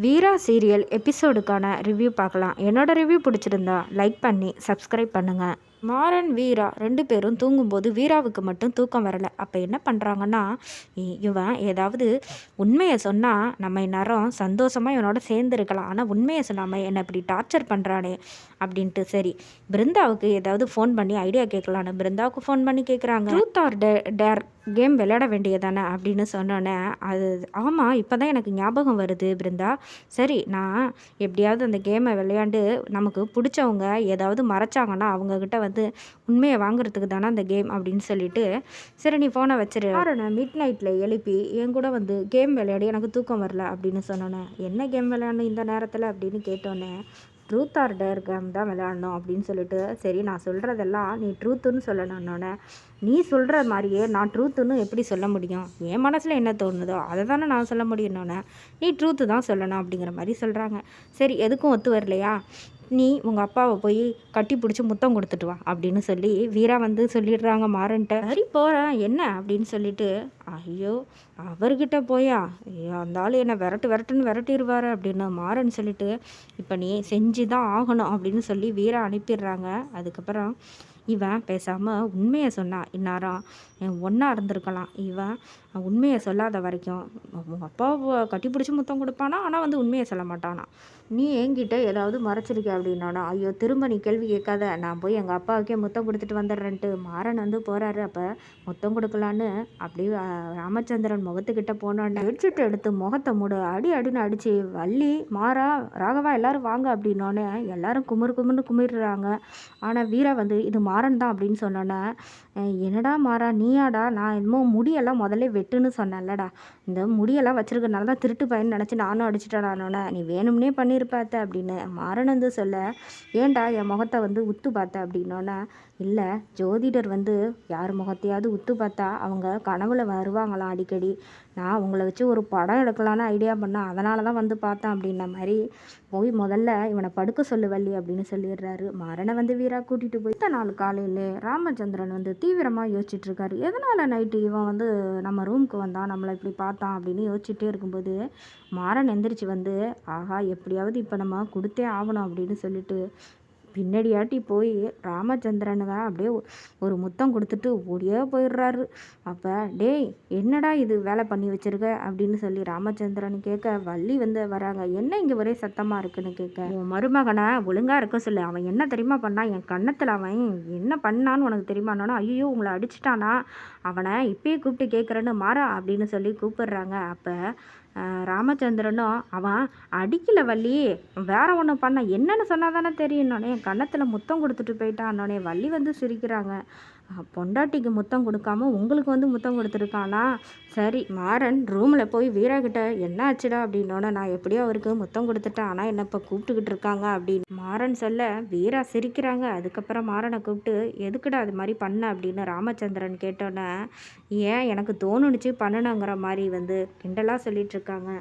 வீரா serial எபிசோடுக்கான review பார்க்கலாம். என்னோட review பிடிச்சிருந்தா லைக் பண்ணி சப்ஸ்கிரைப் பண்ணுங்கள். மாறன் வீரா 2 பேரும் தூங்கும்போது வீராவுக்கு மட்டும் தூக்கம் வரலை. அப்போ என்ன பண்ணுறாங்கன்னா, இவன் ஏதாவது உண்மையை சொன்னால் நம்ம இந்நேரம் சந்தோஷமாக இவனோட சேர்ந்துருக்கலாம். ஆனால் உண்மையை சொல்லாமல் என்னை இப்படி டார்ச்சர் பண்ணுறானே அப்படின்ட்டு சரி பிருந்தாவுக்கு ஏதாவது ஃபோன் பண்ணி ஐடியா கேட்கலான்னு பிருந்தாவுக்கு ஃபோன் பண்ணி கேட்குறாங்க. ட்ரூத் ஆர் டேர் கேம் விளையாட வேண்டியதானே அப்படின்னு சொன்னோன்னே, அது ஆமாம் இப்போ தான் எனக்கு ஞாபகம் வருது பிருந்தா. சரி நான் எப்படியாவது அந்த கேமை விளையாண்டு நமக்கு பிடிச்சவங்க ஏதாவது மறைச்சாங்கன்னா அவங்கக்கிட்ட வந்து உண்மையை வாங்குறதுக்கு தானே அந்த கேம் அப்படின்னு சொல்லிட்டு, சரி நீ ஃபோனை வச்சிரு, காரணம் மிட் நைட்டில் எழுப்பி என் கூட வந்து கேம் விளையாடி எனக்கு தூக்கம் வரல அப்படின்னு சொன்னோன்னே, என்ன கேம் விளையாடணும் இந்த நேரத்தில் அப்படின்னு கேட்டோன்னே, ட்ரூத் ஆர் டேர் கேம் தான் விளையாடணும் அப்படின்னு சொல்லிட்டு, சரி நான் சொல்கிறதெல்லாம் நீ ட்ரூத்துன்னு சொல்லணுன்னொன்னே, நீ சொல்கிற மாதிரியே நான் ட்ரூத்துன்னு எப்படி சொல்ல முடியும், என் மனசில் என்ன தோணுதோ அதை தானே நான் சொல்ல முடியும்னோன்னே, நீ ட்ரூத்து தான் சொல்லணும் அப்படிங்கிற மாதிரி சொல்கிறாங்க. சரி எதுக்கும் ஒத்து வரலையா, நீ உங்கள் அப்பாவை போய் கட்டி பிடிச்சி முத்தம் கொடுத்துட்டு வா அப்படின்னு சொல்லி வீரா வந்து சொல்லிடுறாங்க மாறன்ட்ட. சரி போகிறேன் என்ன அப்படின்னு சொல்லிட்டு, ஐயோ அவர்கிட்ட போயா, ஐயோ அந்த ஆள் என்னை விரட்டுன்னு விரட்டிடுவார் அப்படின்னு மாறன் சொல்லிட்டு, இப்போ நீ செஞ்சு தான் ஆகணும் அப்படின்னு சொல்லி வீரா அனுப்பிடுறாங்க. அதுக்கப்புறம் இவன் பேசாமல் உண்மையை சொன்னான், இந்நேரம் ஒன்றா இருந்திருக்கலாம். இவன் உண்மையை சொல்லாத வரைக்கும் உங்கள் அப்பாவை கட்டி பிடிச்சி முத்தம் கொடுப்பானா, ஆனால் வந்து உண்மையை சொல்ல மாட்டானா. நீ என்கிட்ட ஏதாவது மறைச்சிருக்க அப்படின்னானா, ஐயோ திரும்ப நீ கேள்வி கேட்காத, நான் போய் எங்கள் அப்பாவுக்கே முத்தம் கொடுத்துட்டு வந்துடுறேன்ட்டு மாறன் வந்து போகிறாரு. அப்போ முத்தம் கொடுக்கலான்னு அப்படியே ராமச்சந்திரன் முகத்துக்கிட்ட போனோன்னே பெட்ஷீட் எடுத்து முகத்தை மூடு அடின்னு அடித்து, வள்ளி மாறா ராகவா எல்லாரும் வாங்க அப்படின்னோடனே எல்லாரும் குமுறுன்னு குமிடுறாங்க. ஆனால் வீரா வந்து இது மாறன் தான் அப்படின்னு சொன்னோன்னே, என்னடா மாறா நீயாடா, நான் என்னமோ முடியெல்லாம் முதல்ல வெட்டுன்னு சொன்னேன்லடா, இந்த முடியெல்லாம் வச்சிருக்கனால தான் திருட்டு பையன் நினச்சி நானும் அடிச்சிட்டேனானோன்னே, நீ வேணும்னே பண்ணியிருப்பாத்த அப்படின்னு மாறன் வந்து சொல்ல, ஏன்டா என் முகத்தை வந்து உத்து பார்த்த அப்படின்னோன்னே, இல்லை ஜோதிடர் வந்து யார் முகத்தையாவது உத்து பார்த்தா அவங்க கனவுல வருவாங்களாம் அடிக்கடி, நான் உங்களை வச்சு ஒரு படம் எடுக்கலான்னு ஐடியா பண்ணேன், அதனால தான் வந்து பார்த்தேன் அப்படின்ன மாதிரி, போய் முதல்ல இவனை படுக்க சொல்லு வள்ளி அப்படின்னு சொல்லிடுறாரு. மாறனை வந்து வீரா கூட்டிகிட்டு போய் இத்தனை நாள் காலையில் ராமச்சந்திரன் வந்து தீவிரமாக யோசிச்சுட்டு இருக்காரு. எதனால் நைட்டு இவன் வந்து நம்ம ரூமுக்கு வந்தான், நம்மளை இப்படி பார்த்தான் அப்படின்னு யோசிச்சுட்டே இருக்கும்போது மாறன் எந்திரிச்சு வந்து, ஆஹா எப்படியாவது இப்போ நம்ம கொடுத்தே ஆகணும் அப்படின்னு சொல்லிட்டு பின்னாடியாட்டி போய் ராமச்சந்திரனுங்க அப்படியே ஒரு முத்தம் கொடுத்துட்டு ஓடியே போயிடுறாரு. அப்போ டேய் என்னடா இது வேலை பண்ணி வச்சிருக்க அப்படின்னு சொல்லி ராமச்சந்திரன் கேட்க, வள்ளி வந்து வராங்க. என்ன இங்கே ஒரே சத்தமாக இருக்குன்னு கேட்க, உன் மருமகனை ஒழுங்காக இருக்க சொல்லு, அவன் என்ன தெரியுமா பண்ணான், என் கன்னத்தில் அவன் என்ன பண்ணான்னு உனக்கு தெரியுமானோன்னா, ஐயோ உங்களை அடிச்சிட்டானா, அவனை இப்பயே கூப்பிட்டு கேட்குறேன்னு மாறா அப்படின்னு சொல்லி கூப்பிடுறாங்க. அப்போ ராமச்சந்திரனும், அவன் அடிக்கல வள்ளி, வேற ஒன்று பண்ண என்னன்னு சொன்னால் தானே தெரியும்னோடனே, என் கன்னத்தில் முத்தம் கொடுத்துட்டு போயிட்டான்னொடனே வள்ளி வந்து சிரிக்கிறாங்க. பொண்டாட்டிக்கு முத்தம் கொடுக்காம உங்களுக்கு வந்து முத்தம் கொடுத்துருக்கானா, சரி மாறன் ரூமில் போய் வீரா கிட்ட என்ன ஆச்சுடா அப்படின்னோட, நான் எப்படியோ அவருக்கு முத்தம் கொடுத்துட்டேன், ஆனால் என்ன இப்போ கூப்பிட்டுக்கிட்டு இருக்காங்க அப்படின்னு மாறன் சொல்ல வீரா சிரிக்கிறாங்க. அதுக்கப்புறம் மாறனை கூப்பிட்டு, எதுக்குடா அது மாதிரி பண்ண அப்படின்னு ராமச்சந்திரன் கேட்டோன்னே, ஏன் எனக்கு தோணுனுச்சு பண்ணணுங்கிற மாதிரி வந்து கிண்டலாக சொல்லிட்டு இருக்காங்க.